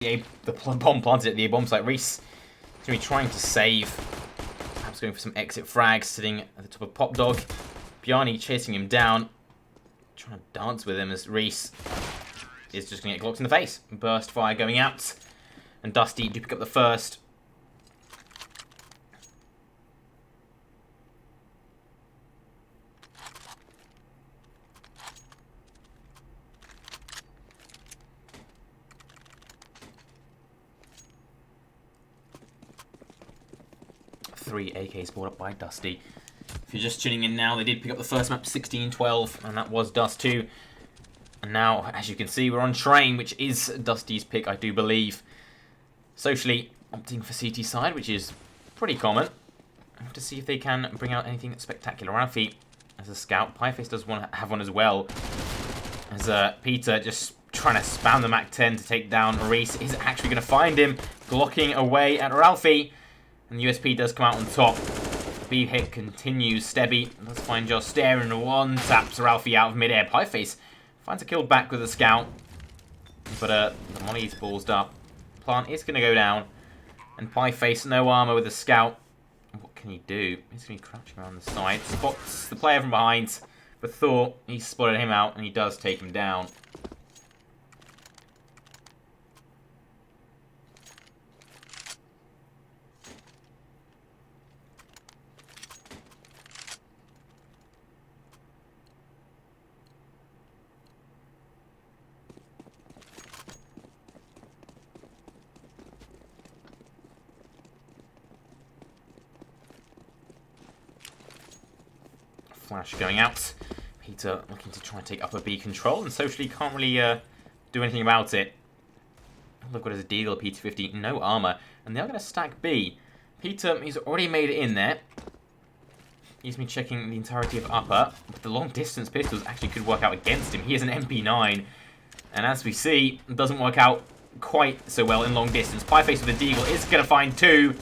The bomb planted at the A-bomb site. Reese is going to be trying to save. Perhaps going for some exit frags, sitting at the top of Pop Dog. Bjarni chasing him down. Trying to dance with him as Reese is just going to get glocked in the face. Burst fire going out. And Dusty do pick up the first. Three AKs brought up by Dusty. If you're just tuning in now, they did pick up the first map 16-12, and that was Dust 2. And now, as you can see, we're on Train, which is Dusty's pick, I do believe. Socially, opting for CT side, which is pretty common. To see if they can bring out anything spectacular. Ralphie, as a scout, Pieface does want to have one as well. As Peter just trying to spam the Mac-10 to take down Reese, is actually going to find him, blocking away at Ralphie. And the USP does come out on top. B hit continues. Stebby does find Josh staring one. Taps Ralphie out of midair. Pieface finds a kill back with a scout. But the Molly's ballsed up. Plant is going to go down. And Pieface, no armor with a scout. What can he do? He's going to be crouching around the side. Spots the player from behind. But Thor, he spotted him out and he does take him down. Flash going out. Peter looking to try and take upper B control, and Socially can't really do anything about it. Look what is a Deagle, Peter 50, no armor, and they are going to stack B. Peter, he's already made it in there. He's been checking the entirety of upper, but the long distance pistols actually could work out against him. He is an MP9, and as we see, it doesn't work out quite so well in long distance. Pieface with a Deagle is going to find two.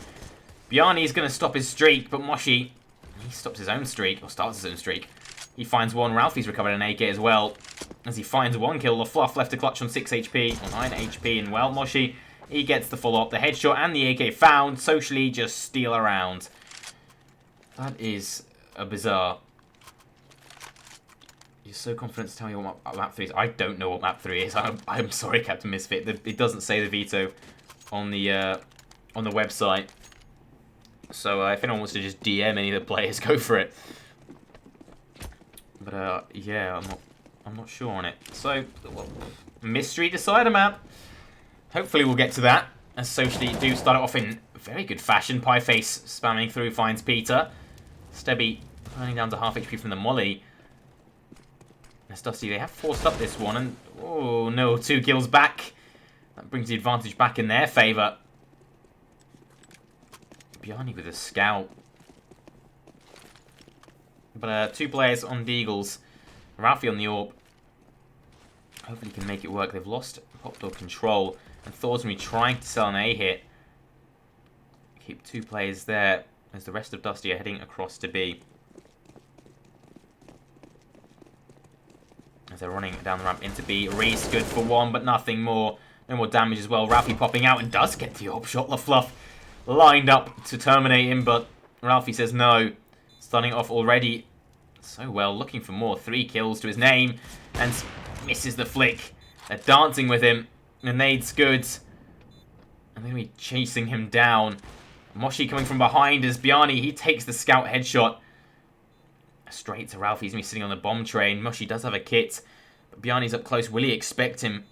Bjarni is going to stop his streak, but Moshi, he stops his own streak, or starts his own streak. He finds one. Ralphie's recovered an AK as well. As he finds one kill, the Fluff left a clutch on 6 HP, or 9 HP, and well, Moshi, he gets the follow-up. The headshot and the AK found. Socially just steal around. That is a bizarre. You're so confident to tell me what map 3 is. I don't know what map 3 is. I'm sorry, Captain Misfit. It doesn't say the veto on the website. So if anyone wants to just DM any of the players, go for it. But yeah, I'm not sure on it. So well, mystery decider map. Hopefully we'll get to that. As Socially do start it off in very good fashion. Pieface spamming through finds Peter. Stebby turning down to half HP from the Molly. As Dusty, they have forced up this one, and oh no, 2 kills back. That brings the advantage back in their favour. Bjarni with a scout. But 2 players on Deagles. Ralphie on the AWP. Hopefully he can make it work. They've lost Pop Dog control. And Thor's going to be trying to sell an A hit. Keep 2 players there as the rest of Dusty are heading across to B. As they're running down the ramp into B. Reese good for 1, but nothing more. No more damage as well. Ralphie popping out and does get the AWP shot. LaFluff lined up to terminate him, but Ralphie says no. Starting off already so well, looking for more. 3 kills to his name, and misses the flick. They're dancing with him. The nade's good. And they're going to be chasing him down. Moshi coming from behind as Bjarni, he takes the scout headshot. Straight to Ralphie. He's going to be sitting on the bomb train. Moshi does have a kit, but Bjarni's up close. Will he expect him?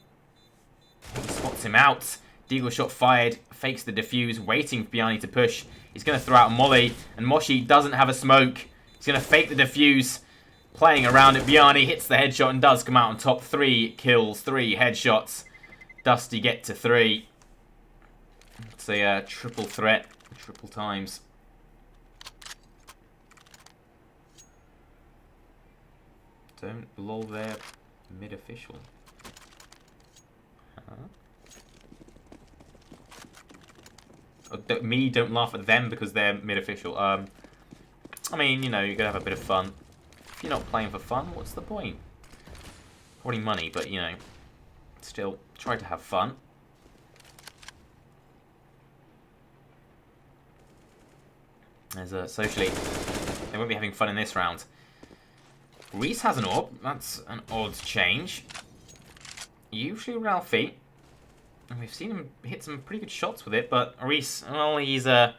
He spots him out. Deagle shot fired, fakes the defuse, waiting for Bjarni to push. He's going to throw out a Molly, and Moshi doesn't have a smoke. He's going to fake the defuse, playing around it. Bjarni hits the headshot and does come out on top. 3 kills, 3 headshots. Dusty get to 3. It's a triple threat, triple times. Don't lol their mid-official. Huh? Me, don't laugh at them because they're mid-official. I mean, you know, you're going to have a bit of fun. If you're not playing for fun, what's the point? Probably money, but, you know, still, try to have fun. As socially, they won't be having fun in this round. Reese has an orb. That's an odd change. Usually Ralphie, and we've seen him hit some pretty good shots with it, but Reese, well, he's going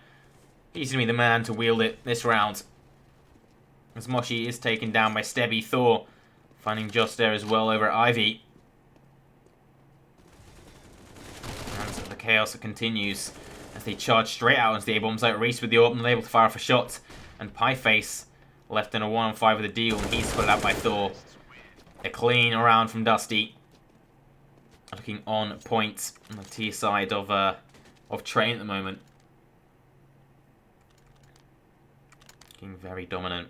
to be the man to wield it this round. As Moshi is taken down by Stebby. Thor finding Just there as well over at Ivy. And the chaos continues as they charge straight out into the A-bombs out. Reese with the orb, not able to fire off a shot. And Pieface left in a 1-on-5 with a deal, and he's put out by Thor. A clean round from Dusty. Looking on point on the T side of Train at the moment. Looking very dominant.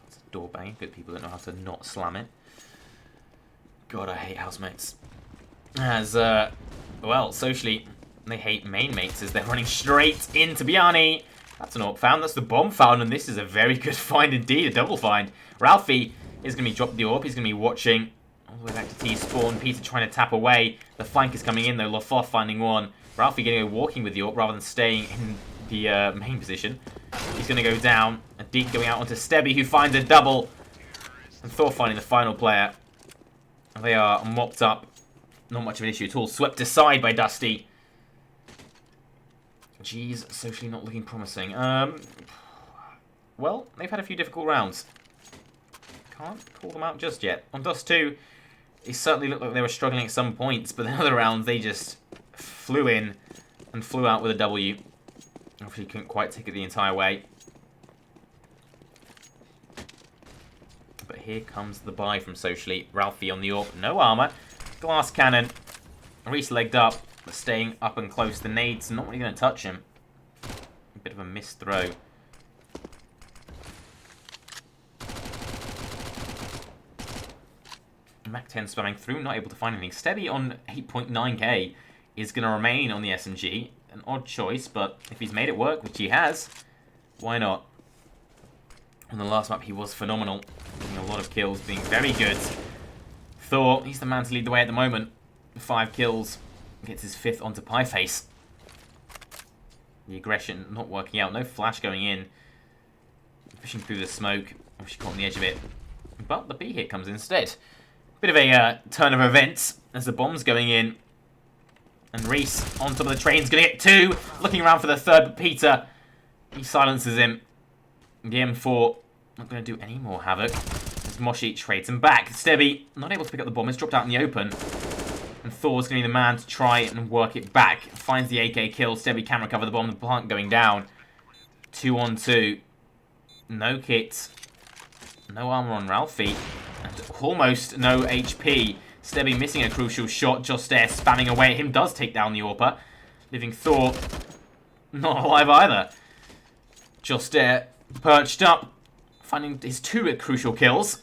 It's a door bang. Good people that know how to not slam it. God, I hate housemates. As, well, socially, they hate main mates as they're running straight into Bjarni. That's an AWP found. That's the bomb found, and this is a very good find indeed, a double find. Ralphie is going to be dropping the AWP. He's going to be watching all the way back to T-spawn. Peter trying to tap away. The flank is coming in, though. Lofoth finding one. Ralphie getting a walking with the AWP rather than staying in the main position. He's going to go down. A deep going out onto Stebby, who finds a double. And Thor finding the final player. They are mopped up. Not much of an issue at all. Swept aside by Dusty. G's socially not looking promising. Well, they've had a few difficult rounds. Can't call them out just yet. On Dust 2, it certainly looked like they were struggling at some points, but in other rounds they just flew in and flew out with a W. Obviously couldn't quite take it the entire way. But here comes the buy from Socially. Ralphie on the AWP. No armor. Glass cannon. Reese legged up. But staying up and close. The nade's not really going to touch him. A bit of a missed throw. Mac 10 spamming through. Not able to find anything. Stebby on 8.9k is going to remain on the SMG. An odd choice, but if he's made it work, which he has, why not? On the last map, he was phenomenal. Getting a lot of kills, being very good. Thor, he's the man to lead the way at the moment. 5 kills. Gets his 5th onto Pieface. The aggression not working out. No flash going in. Pushing through the smoke. She caught on the edge of it. But the B hit comes instead. Bit of a turn of events as the bomb's going in. And Reese on top of the train's going to get 2. Looking around for the 3rd, but Peter, he silences him. The M4 not going to do any more havoc. As Moshi trades him back. Stebby not able to pick up the bomb. It's dropped out in the open. And Thor's going to be the man to try and work it back. Finds the AK kill. Stebby can recover the bomb. The plant going down. 2 on 2. No kit. No armor on Ralphie. And almost no HP. Stebby missing a crucial shot. Just there spamming away at him. Does take down the AWPer. Living Thor not alive either. Just there perched up. Finding his 2 crucial kills.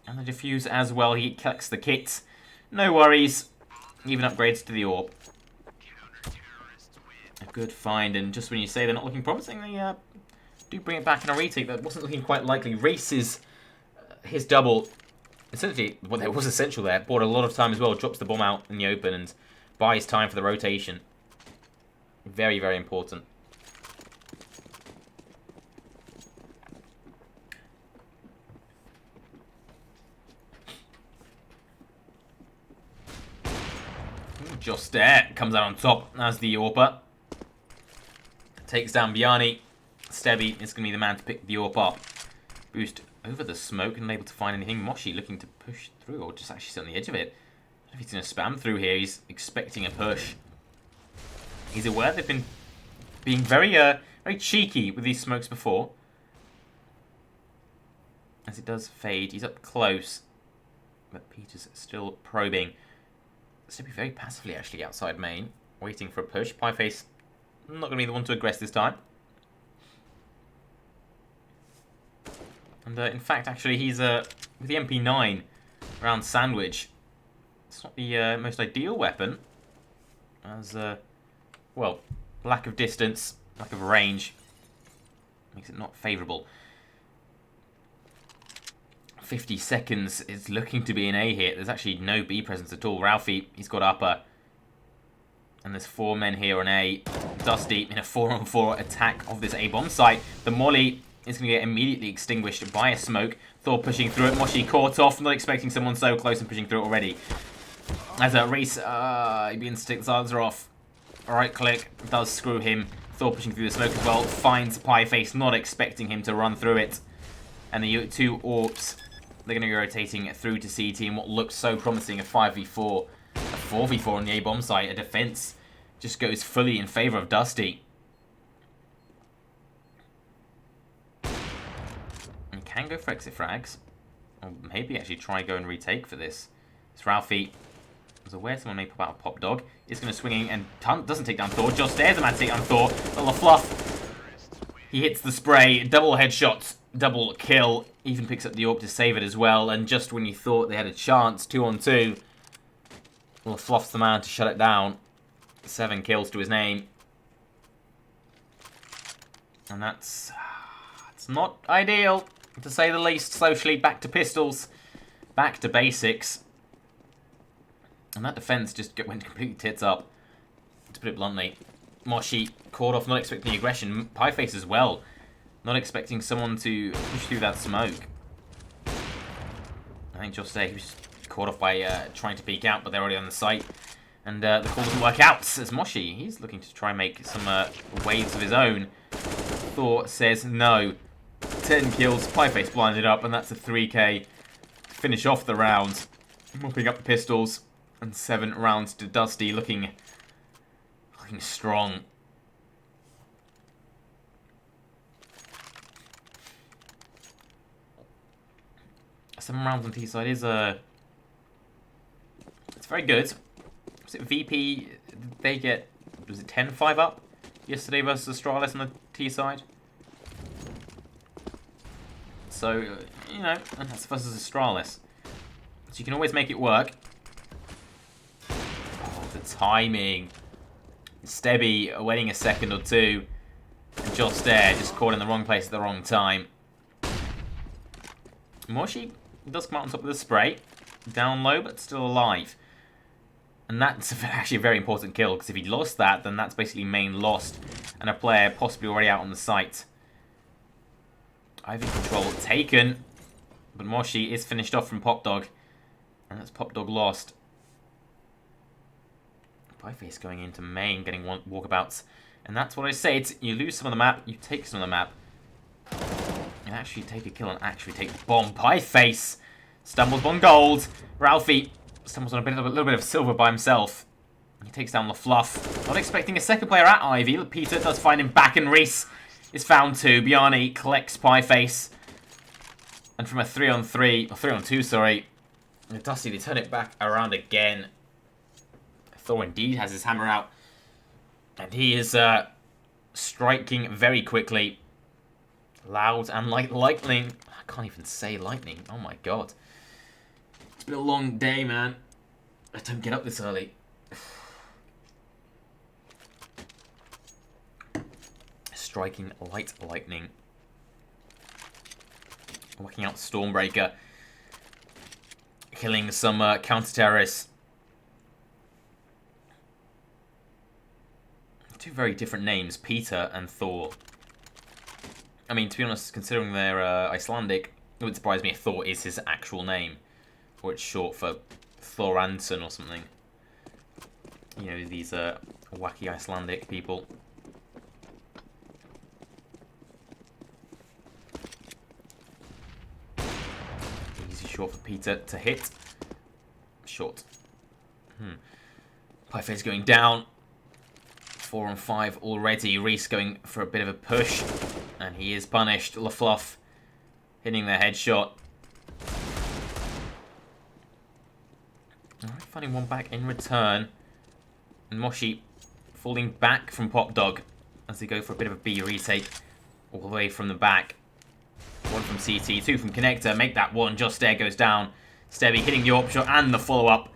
And the defuse as well. He collects the kit. No worries. Even upgrades to the AWP. A good find. And just when you say they're not looking promising, they do bring it back in a retake. That wasn't looking quite likely. Reese's his double, essentially, well, there was essential there. Bought a lot of time as well. Drops the bomb out in the open and buys time for the rotation. Very, very important. Just there. Comes out on top as the AWPer. Takes down Bjarni. Stebby is going to be the man to pick the AWP up. Boost over the smoke and unable to find anything. Moshi looking to push through or just actually sit on the edge of it. I don't know if he's going to spam through here. He's expecting a push. He's aware they've been being very very cheeky with these smokes before. As it does fade. He's up close. But Peter's still probing. Stebby very passively actually outside main. Waiting for a push. Pieface not going to be the one to aggress this time. And in fact, actually, he's with the MP9 around Sandwich. It's not the most ideal weapon. As, well, lack of distance, lack of range makes it not favourable. 50 seconds is looking to be an A hit. There's actually no B presence at all. Ralphie, he's got upper. And there's 4 men here on A. Dusty in a 4-on-4 attack of this A bomb site. The molly is going to get immediately extinguished by a smoke. Thor pushing through it. Moshi caught off. Not expecting someone so close and pushing through it already. As a race, he begins to take the silencer off. Right click does screw him. Thor pushing through the smoke as well. Finds Pieface, not expecting him to run through it. And the 2 Orps, they're going to be rotating through to CT in what looks so promising, a 5v4. A 4v4 on the A bomb site. A defense just goes fully in favor of Dusty. And he can go for exit frags. Or maybe actually try go and retake for this. It's Ralphie. Was aware someone may pop out a pop dog. Is going to swing in and doesn't take down Thor. Just dares a man to take down Thor. Little fluff. He hits the spray. Double headshots. Double kill. Even picks up the AWP to save it as well. And just when you thought they had a chance, 2-on-2. Well, fluffs the man to shut it down. 7 kills to his name. And that's... it's not ideal, to say the least. Socially, back to pistols. Back to basics. And that defense just went completely tits up, to put it bluntly. Moshi caught off, not expecting the aggression. Pieface as well. Not expecting someone to push through that smoke. I think Just he was caught off by trying to peek out, but they're already on the site. And the call doesn't work out as Moshi. He's looking to try and make some waves of his own. Thor says no. 10 kills, Pieface blinded up, and that's a 3k. Finish off the round. Mopping up the pistols. And 7 rounds to Dusty, looking strong. Seven rounds on T-side is it's very good. Was it VP? Did they get, was it 10-5 up yesterday versus Astralis on the T-side? So, you know, and that's versus Astralis. So you can always make it work. The timing. Stebby waiting a second or two. And Josh there just caught in the wrong place at the wrong time. Moshi does come out on top of the spray. Down low, but still alive. And that's actually a very important kill, because if he'd lost that, then that's basically main lost. And a player possibly already out on the site. IV control taken. But Moshi is finished off from Pop Dog. And that's Pop Dog lost. Pieface going into main, getting walkabouts. And that's what I say. It's, you lose some of the map, you take some of the map. And actually take a kill and actually take the bomb. Pieface stumbles on gold. Ralphie stumbles on a little bit of silver by himself. He takes down the fluff. Not expecting a second player at Ivy. Peter does find him back, and Reese is found too. Bjarni collects Pieface. And from a 3-on-3, or 3-on-2, sorry, Dusty, they turn it back around again. Thor indeed has his hammer out. And he is striking very quickly. Loud and like lightning. I can't even say lightning. Oh my god. It's been a long day, man. I don't get up this early. Striking light lightning. Working out Stormbreaker. Killing some counter-terrorists. Two very different names, Peter and Thor. I mean, to be honest, considering they're Icelandic, it would surprise me if Thor is his actual name. Or it's short for Thoransson or something. You know, these wacky Icelandic people. Easy short for Peter to hit. Short. Pieface going down. 4-on-5 already. Reese going for a bit of a push. And he is punished. LaFluff hitting the headshot. Alright, finding one back in return. And Moshi falling back from Pop Dog as they go for a bit of a B retake. All the way from the back. One from CT, 2 from Connector. Make that one. Just there goes down. Stebby hitting the AWP shot and the follow-up.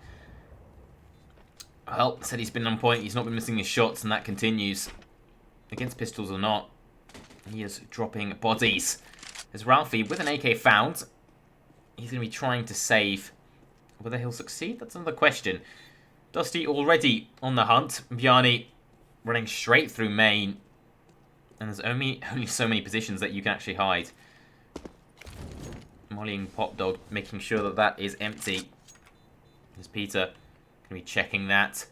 Well, said he's been on point. He's not been missing his shots, and that continues. Against pistols or not, he is dropping bodies. There's Ralphie with an AK found. he's going to be trying to save. Whether he'll succeed, that's another question. Dusty already on the hunt. Bjarni running straight through main. And there's only so many positions that you can actually hide. Molly and Pop Dog making sure that that is empty. There's Peter going to be checking that.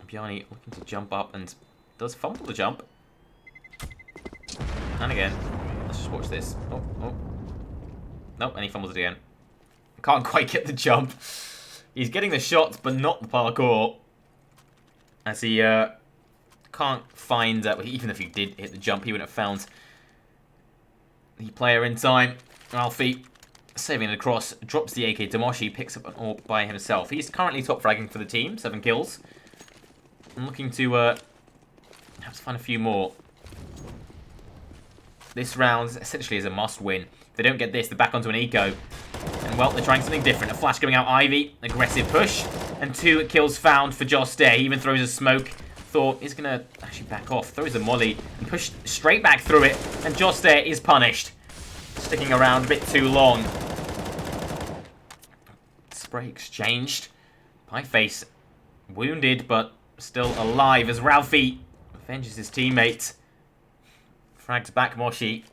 Bjarni looking to jump up and does fumble the jump. And again, let's just watch this. Oh, oh. Nope, and he fumbles it again. Can't quite get the jump. He's getting the shots, but not the parkour. As he can't find... even if he did hit the jump, he wouldn't have found the player in time. Ralphie saving it across, drops the AK to Moshi, picks up an AWP by himself. He's currently top fragging for the team, 7 kills. I'm looking to have to find a few more. This round essentially is a must-win. If they don't get this, they're back onto an eco. And, well, they're trying something different. A flash going out Ivy. Aggressive push. And 2 kills found for Joss Dare. He even throws a smoke. Thor is going to actually back off. Throws a molly. And push straight back through it. And Joss Dare is punished. Sticking around a bit too long. Spray exchanged. Pieface wounded, but still alive as Ralphie avenges his teammate. Frags back Moshi.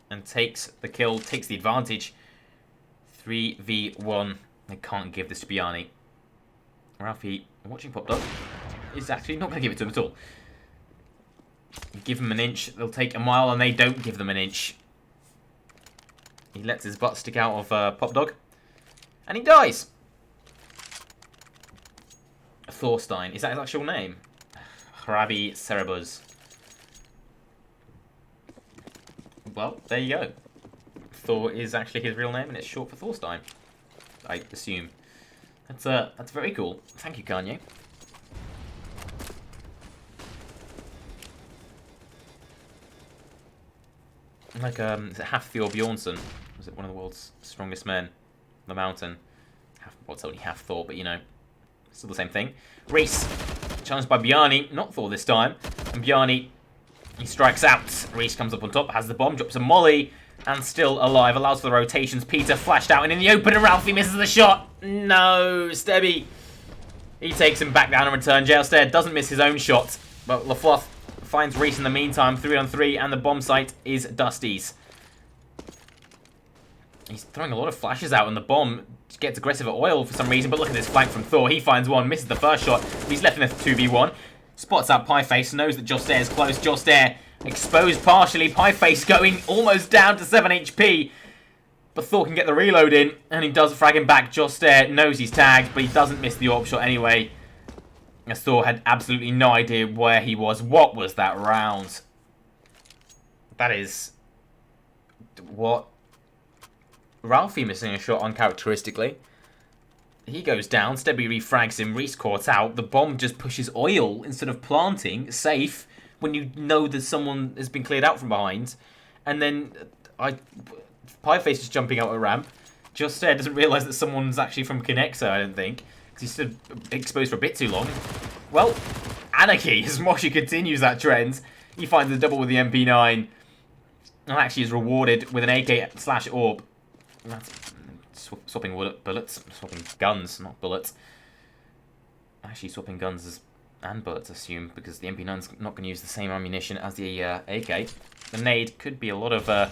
And takes the kill, takes the advantage. 3v1. They can't give this to Bjarni. Ralphie, watching Pop Dog, is actually not going to give it to him at all. You give him an inch, they'll take a mile, and they don't give them an inch. He lets his butt stick out of Pop Dog. And he dies. Thorstein, is that his actual name? Hrabi Cerebus. Well, there you go. Thor is actually his real name, and it's short for Thorstein, I assume. That's very cool. Thank you, Kanye. Like, is it Hafthor Bjornsson? Was it one of the world's strongest men? The mountain. Well, it's only half Thor, but you know, still the same thing. Reese, challenged by Bjarni, not Thor this time, and Bjarni, he strikes out. Reese comes up on top, has the bomb, drops a molly, and still alive. Allows for the rotations. Peter flashed out and in the open, and Ralphie misses the shot. No, Stebby. He takes him back down in return. Jailstair doesn't miss his own shot, but LaFluff finds Reese in the meantime. 3-on-3, and the bomb site is Dusty's. He's throwing a lot of flashes out, and the bomb gets aggressive at Oil for some reason, but look at this flank from Thor. He finds one, misses the first shot. He's left in a 2v1. Spots out Pieface, knows that Joss Dare is close. Joss Dare exposed partially. Pieface going almost down to 7 HP. But Thor can get the reload in, and he does frag him back. Joss Dare knows he's tagged, but he doesn't miss the AWP shot anyway. As Thor had absolutely no idea where he was. What was that round? That is... What? Ralphie missing a shot uncharacteristically. He goes down, Stebby refrags him, Reese caught out. The bomb just pushes Oil instead of planting, safe, when you know that someone has been cleared out from behind. And then Pieface is jumping out a ramp. Just doesn't realise that someone's actually from Connexa, I don't think, because he's stood exposed for a bit too long. Well, anarchy as Moshi continues that trend. He finds the double with the MP9, and actually is rewarded with an AK/AWP. That's swapping bullets, swapping guns, not bullets. Actually swapping guns and bullets, I assume, because the MP9's not going to use the same ammunition as the AK. The nade could be a lot of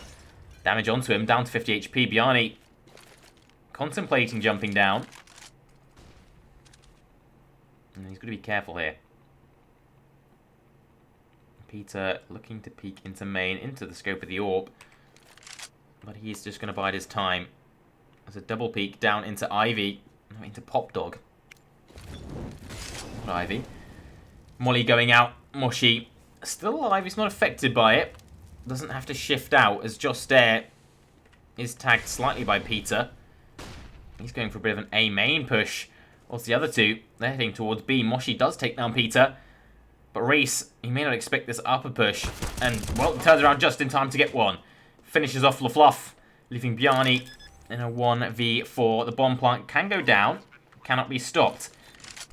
damage onto him, down to 50 HP. Bjarni contemplating jumping down. And he's got to be careful here. Peter looking to peek into main, into the scope of the AWP. But he's just going to bide his time. There's a double peek down into Ivy. No, into Pop Dog. Not Ivy. Molly going out. Moshi still alive. He's not affected by it. Doesn't have to shift out as Joss Dare is tagged slightly by Peter. He's going for a bit of an A main push. What's the other two? They're heading towards B. Moshi does take down Peter. But Reese, he may not expect this upper push. And, well, turns around just in time to get one. Finishes off LaFluff, leaving Bjarni in a 1v4. The bomb plant can go down, cannot be stopped.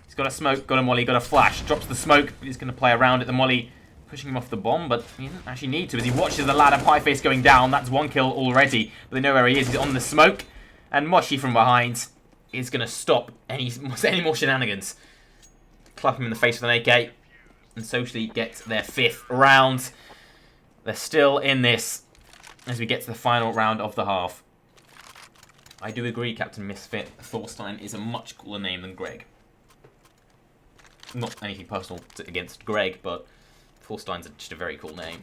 He's got a smoke, got a molly, got a flash. Drops the smoke, but he's going to play around it. The molly pushing him off the bomb, but he doesn't actually need to as he watches the ladder. Pieface going down. That's 1 kill already, but they know where he is. He's on the smoke, and Moshi from behind is going to stop any more shenanigans. Clap him in the face with an AK, and Socially get their 5th round. They're still in this as we get to the final round of the half. I do agree, Captain Misfit. Thorstein is a much cooler name than Greg. Not anything personal against Greg, but Thorstein's just a very cool name.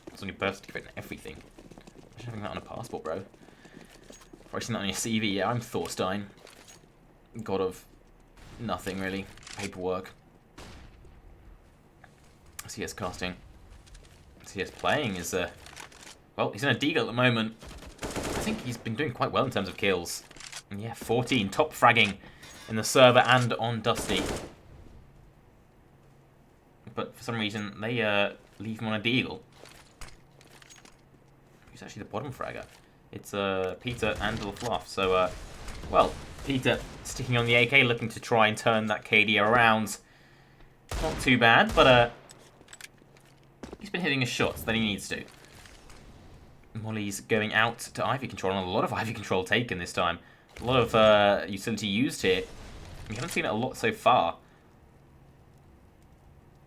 It's on your birth certificate and everything. Imagine having that on a passport, bro. Or seen that on your CV. Yeah, I'm Thorstein. God of nothing, really. Paperwork. CS casting. CS playing is well, he's in a deagle at the moment. I think he's been doing quite well in terms of kills. And yeah, 14 top fragging in the server and on Dusty. But for some reason they leave him on a deagle. Who's actually the bottom fragger? It's Peter and LaFluff. So well, Peter sticking on the AK, looking to try and turn that KD around. Not too bad, but he's been hitting his shots that he needs to. Molly's going out to Ivy control, and a lot of Ivy control taken this time. A lot of utility used here. We haven't seen it a lot so far.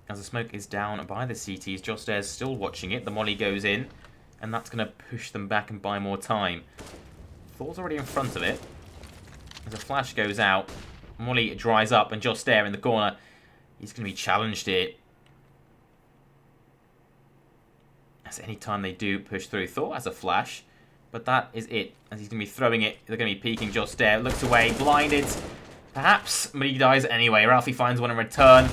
As the smoke is down by the CTs, Joss Dare's still watching it. The Molly goes in, and that's going to push them back and buy more time. Thor's already in front of it. As a flash goes out, Molly dries up, and Joss Dare in the corner. He's going to be challenged here. As any time they do push through, Thor has a flash, but that is it. As he's going to be throwing it, they're going to be peeking. Joss Dare looks away, blinded, perhaps, but he dies anyway. Ralphie finds one in return.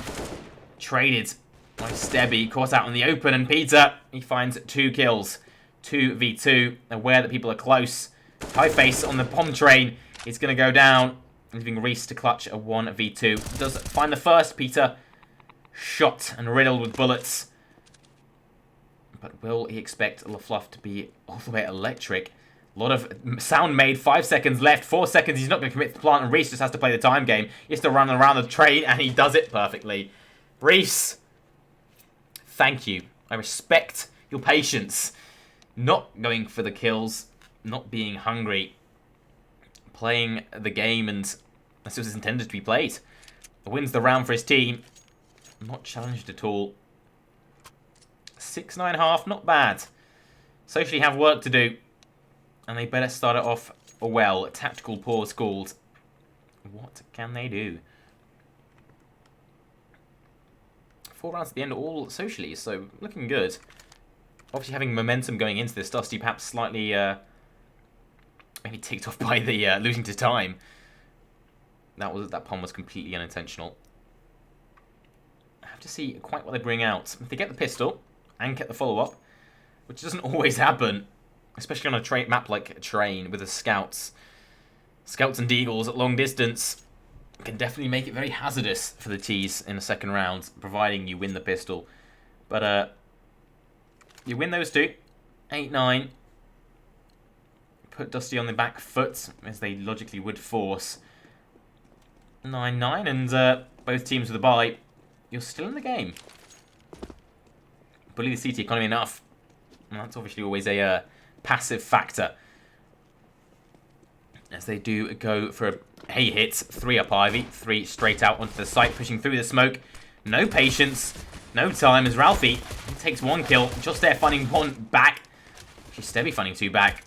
Traded by Stebby, caught out in the open, and Peter, he finds 2 kills. 2v2, aware that people are close. Pieface on the bomb train is going to go down, leaving Reese to clutch a 1v2. Does find the first, Peter, shot and riddled with bullets. But will he expect LaFluff to be all the way electric? A lot of sound made. 5 seconds left. 4 seconds. He's not going to commit to the plant, and Reese just has to play the time game. He has to run around the train, and he does it perfectly. Reese, thank you. I respect your patience. Not going for the kills. Not being hungry. Playing the game, and that's what it's intended to be played. Wins the round for his team. Not challenged at all. 6-9.5, not bad. Socially have work to do, and they better start it off well. Tactical pause called. What can they do? 4 rounds at the end, all socially, so looking good. Obviously having momentum going into this. Dusty perhaps slightly maybe ticked off by the losing to time. That pun was completely unintentional. I have to see quite what they bring out. If they get the pistol and get the follow-up, which doesn't always happen, especially on a map like Train with the scouts. Scouts and deagles at long distance can definitely make it very hazardous for the T's in the second round, providing you win the pistol. But you win those 2, 8-9. Put Dusty on the back foot, as they logically would force. 9-9, and both teams with a bye. You're still in the game. Bully the CT economy enough. And that's obviously always a passive factor. As they do go for a hit. 3 up Ivy. 3 straight out onto the site, pushing through the smoke. No patience. No time as Ralphie, he takes 1 kill. Just there finding 1 back. She's Stebby finding 2 back.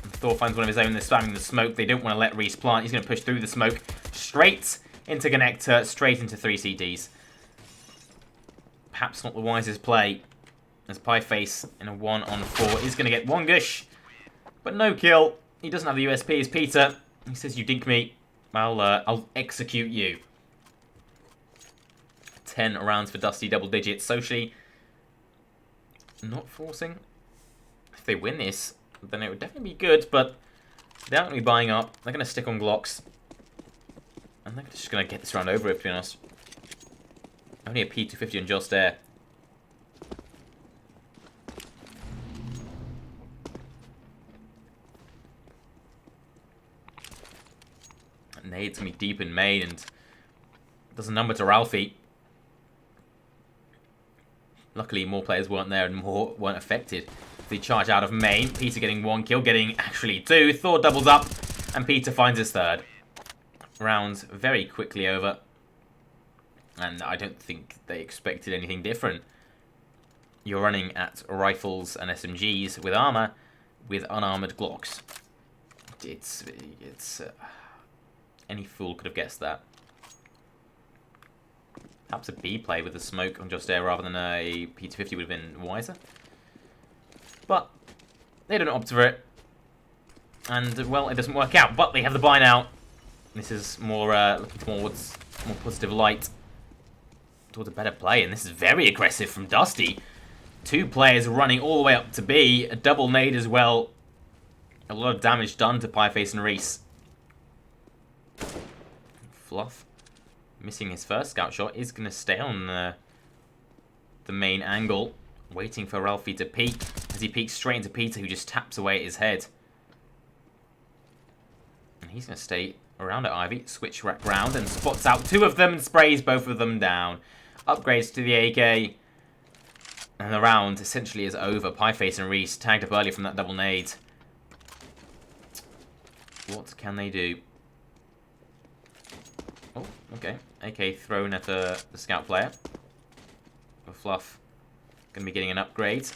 And Thor finds one of his own. They're spamming the smoke. They don't want to let Reese plant. He's going to push through the smoke. Straight into Connector. Straight into 3 CDs. Perhaps not the wisest play. As Pieface in a 1-on-4 is going to get 1 gush. But no kill. He doesn't have the USP as Peter. He says, you dink me, I'll execute you. 10 rounds for Dusty, double digits. Socially, not forcing. If they win this, then it would definitely be good, but they aren't going to be buying up. They're going to stick on Glocks. And they're just going to get this round over with, to be honest. Only a P250 on Joss Dare. Nade's going to be deep in main, and does a number to Ralphie. Luckily, more players weren't there and more weren't affected. The charge out of main. Peter getting 1 kill, getting actually 2. Thor doubles up, and Peter finds his 3rd. Round very quickly over. And I don't think they expected anything different. You're running at rifles and SMGs with armor, with unarmored Glocks. It's any fool could have guessed that. Perhaps a B play with a smoke on Just Air rather than a P250 would have been wiser. But they don't opt for it. And, well, it doesn't work out. But they have the buy now. This is more looking towards more positive light. Towards a better play. And this is very aggressive from Dusty. 2 players running all the way up to B. A double nade as well. A lot of damage done to Pieface and Reese. Fluff, missing his first scout shot, is going to stay on the main angle, waiting for Ralphie to peek, as he peeks straight into Peter, who just taps away at his head. And he's going to stay around at Ivy, switch rack round, and spots out 2 of them and sprays both of them down. Upgrades to the AK, and the round essentially is over. Pieface and Reese tagged up earlier from that double nade. What can they do? Oh, okay. AK thrown at the scout player. Fluff going to be getting an upgrade.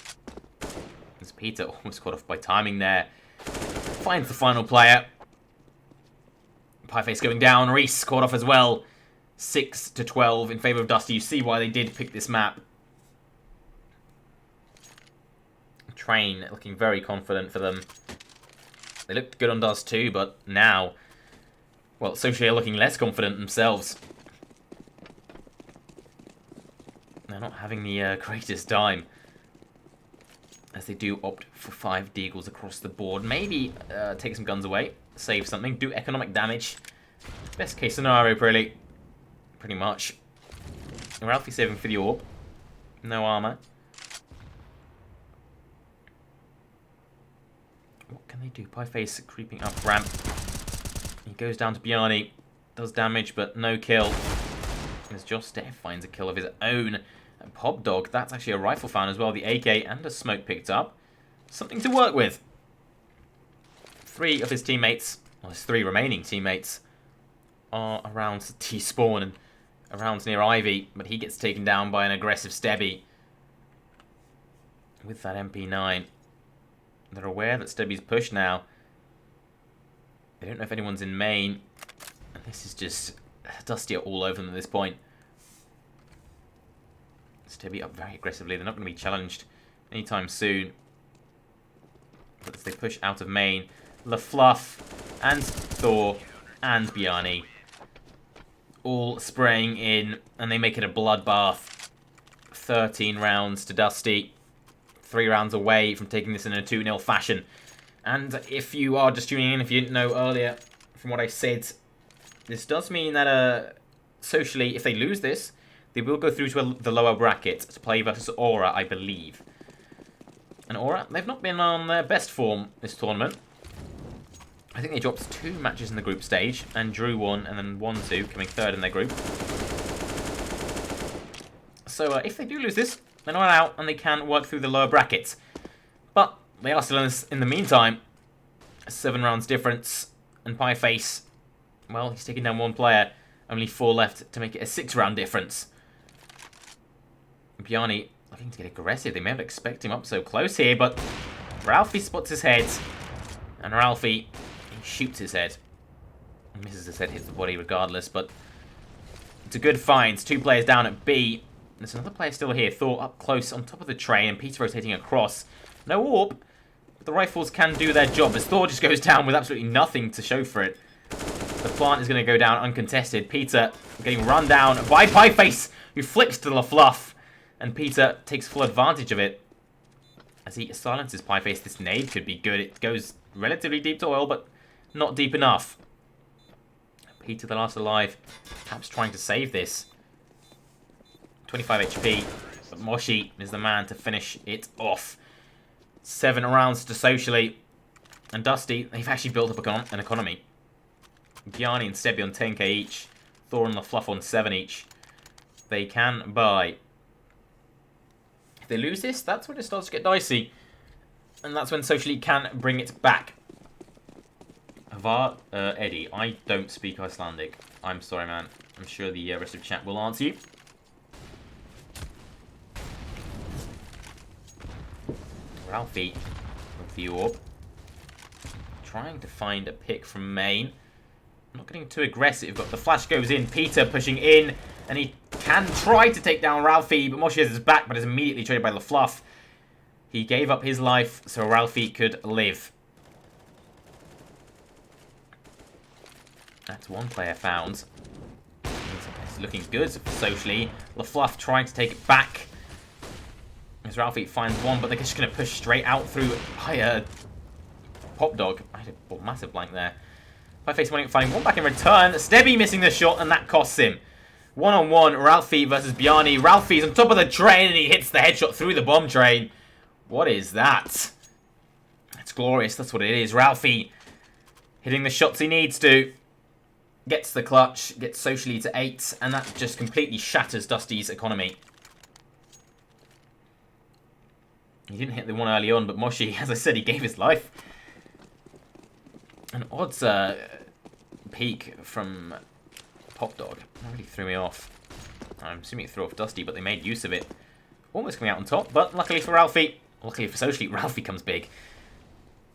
As Peter almost caught off by timing there. Finds the final player. Pieface going down. Reese caught off as well. 6-12 in favour of Dusty. You see why they did pick this map. Train looking very confident for them. They looked good on Dust too, but now, well, Socially are looking less confident themselves. They're not having the greatest time, as they do opt for 5 deagles across the board. Maybe take some guns away, save something, do economic damage. Best case scenario, pretty much. Ralphie saving for the AWP. No armor. What can they do? Pieface creeping up ramp. He goes down to Bjarni. Does damage, but no kill. As Josh Steph finds a kill of his own. And Pop Dog, that's actually a rifle found as well. The AK and a smoke picked up. Something to work with. 3 of his teammates, well, his 3 remaining teammates, are around T-spawn and around near Ivy. But he gets taken down by an aggressive Stebby with that MP9. They're aware that Stebby's pushed now. They don't know if anyone's in main. And this is just Dusty all over them at this point. Stebby up very aggressively. They're not going to be challenged anytime soon. But as they push out of main, LaFluff and Thor and Bjarni all spraying in, and they make it a bloodbath. 13 rounds to Dusty. 3 rounds away from taking this in a 2-0 fashion. And if you are just tuning in, if you didn't know earlier from what I said, this does mean that Socially, if they lose this, they will go through to the lower bracket to play versus Aura, I believe. And Aura, they've not been on their best form this tournament. I think they dropped 2 matches in the group stage and drew 1 and then 1-2, coming 3rd in their group. So if they do lose this, they're not out and they can work through the lower brackets. But they are still in this in the meantime. 7 rounds difference. And Pieface, well, he's taking down 1 player. Only 4 left to make it a 6-round difference. Bjarni looking to get aggressive. They may not expect him up so close here, but Ralphie spots his head. And Ralphie, he shoots his head. Misses his head, hits the body regardless, but it's a good find. 2 players down at B. There's another player still here. Thor up close on top of the train, and Peter rotating across. No AWP, but the rifles can do their job, as Thor just goes down with absolutely nothing to show for it. The plant is going to go down uncontested. Peter getting run down by Pieface, who flips to LaFluff, and Peter takes full advantage of it. As he silences Pieface, this nade could be good. It goes relatively deep to oil, but not deep enough. Peter, the last alive, perhaps trying to save this. 25 HP, but Moshi is the man to finish it off. 7 rounds to Socially. And Dusty, they've actually built up an economy. Bjarni and Stebby on 10k each. Thor and LaFluff on 7 each. They can buy If they lose this, that's when it starts to get dicey. And that's when Socially can bring it back. Eddie, I don't speak Icelandic. I'm sorry, man. I'm sure the rest of chat will answer you. Ralphie with the orb. Trying to find a pick from main. Not getting too aggressive, but the flash goes in. Peter pushing in, and he can try to take down Ralphie, but Moshi has his back, but is immediately traded by LaFluff. He gave up his life so Ralphie could live. That's one player found. It's looking good socially. LaFluff trying to take it back. As Ralphie finds one, but they're just going to push straight out through Pop Dog. I had a massive blank there. Pieface finding one back in return. Stebby missing the shot, and that costs him. One-on-one, Ralphie versus Bjarni. Ralphie's on top of the train, and he hits the headshot through the bomb train. What is that? It's glorious, that's what it is. Ralphie hitting the shots he needs to. Gets the clutch, gets Socially to 8, and that just completely shatters Dusty's economy. He didn't hit the one early on, but Moshi, as I said, he gave his life. An odd peak from Pop Dog. That really threw me off. I'm assuming it threw off Dusty, but they made use of it. Almost coming out on top, but luckily for Ralphie, luckily for Socially, Ralphie comes big.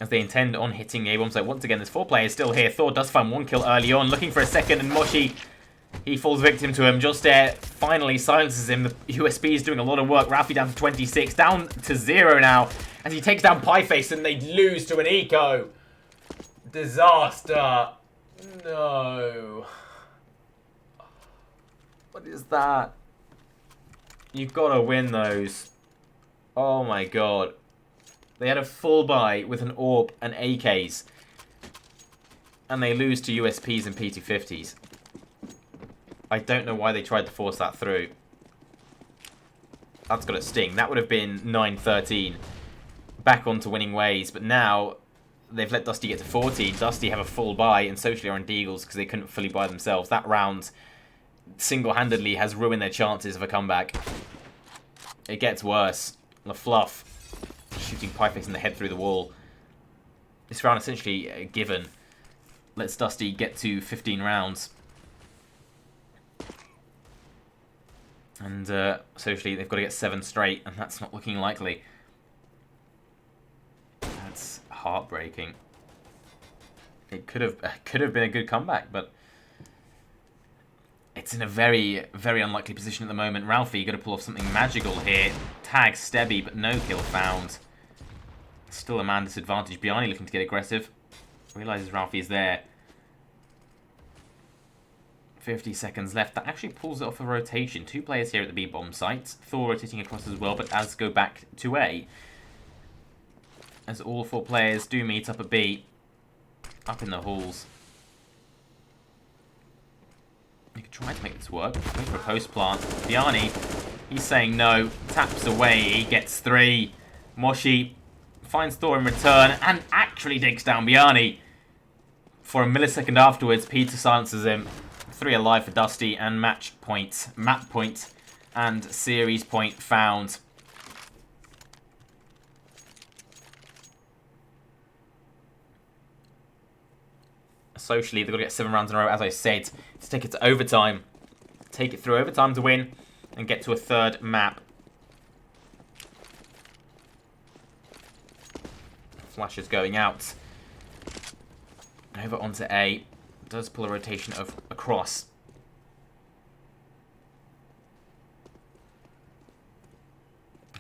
As they intend on hitting the A-bomb. So once again, there's 4 players still here. Thor does find 1 kill early on, looking for a second, and Moshi, he falls victim to him. Just finally silences him. The USB is doing a lot of work. Ralphie down to 26, down to 0 now, as he takes down Pieface, and they lose to an eco. Disaster. No. What is that? You've got to win those. Oh my god. They had a full buy with an AWP and AKs. And they lose to USPs and PT50s. I don't know why they tried to force that through. That's got to sting. That would have been 9-13. Back onto winning ways. But now they've let Dusty get to 14. Dusty have a full buy, and Socially are on Deagles because they couldn't fully buy themselves. That round single-handedly has ruined their chances of a comeback. It gets worse. LaFluff shooting Pieface in the head through the wall. This round essentially given. Lets Dusty get to 15 rounds. And Socially, they've got to get 7 straight, and that's not looking likely. That's heartbreaking. It could have been a good comeback, but it's in a very, very unlikely position at the moment. Ralphie got to pull off something magical here. Tag Stebby, but no kill found. Still a man disadvantage. Bjarni looking to get aggressive. Realizes Ralphie is there. 50 seconds left. That actually pulls it off a rotation. 2 players here at the B-bomb site. Thor rotating across as well, but as go back to A. As all 4 players do meet up at B. Up in the halls. You could try to make this work. Wait for a post plant. Bjarni, he's saying no. Taps away. He gets 3. Moshi finds Thor in return and actually takes down Bjarni. For a millisecond afterwards, Peter silences him. 3 alive for Dusty, and map point and series point found. Socially, they've got to get 7 rounds in a row, as I said, to take it to overtime. Take it through overtime to win and get to a 3rd map. Flash is going out. Over onto A. Does pull a rotation of across.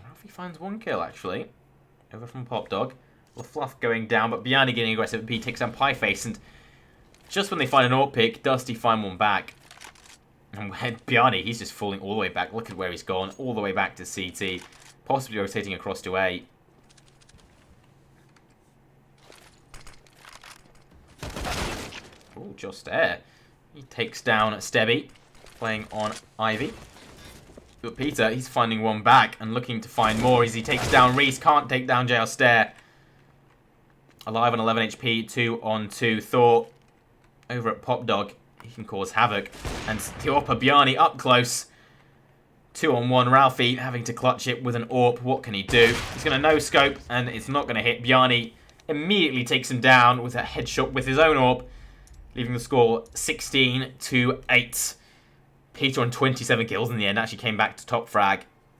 Ralphie finds 1 kill, actually. Over from Pop Dog. LaFluff going down, but Bjarni getting aggressive. B takes down Pieface, and just when they find an AWP pick, Dusty find 1 back. And Bjarni, he's just falling all the way back. Look at where he's gone. All the way back to CT. Possibly rotating across to A. Oh, just there. He takes down Stebby, playing on Ivy. But Peter, he's finding 1 back and looking to find more as he takes down Reese. Can't take down JR Stair. Alive on 11 HP, 2 on 2. Thor over at Pop Dog. He can cause havoc. And the Bjarni up close 2-on-1. Ralphie having to clutch it with an AWP. What can he do? He's going to no-scope, and it's not going to hit. Bjarni immediately takes him down with a headshot with his own AWP, leaving the score 16-8. Peter on 27 kills in the end actually came back to top frag.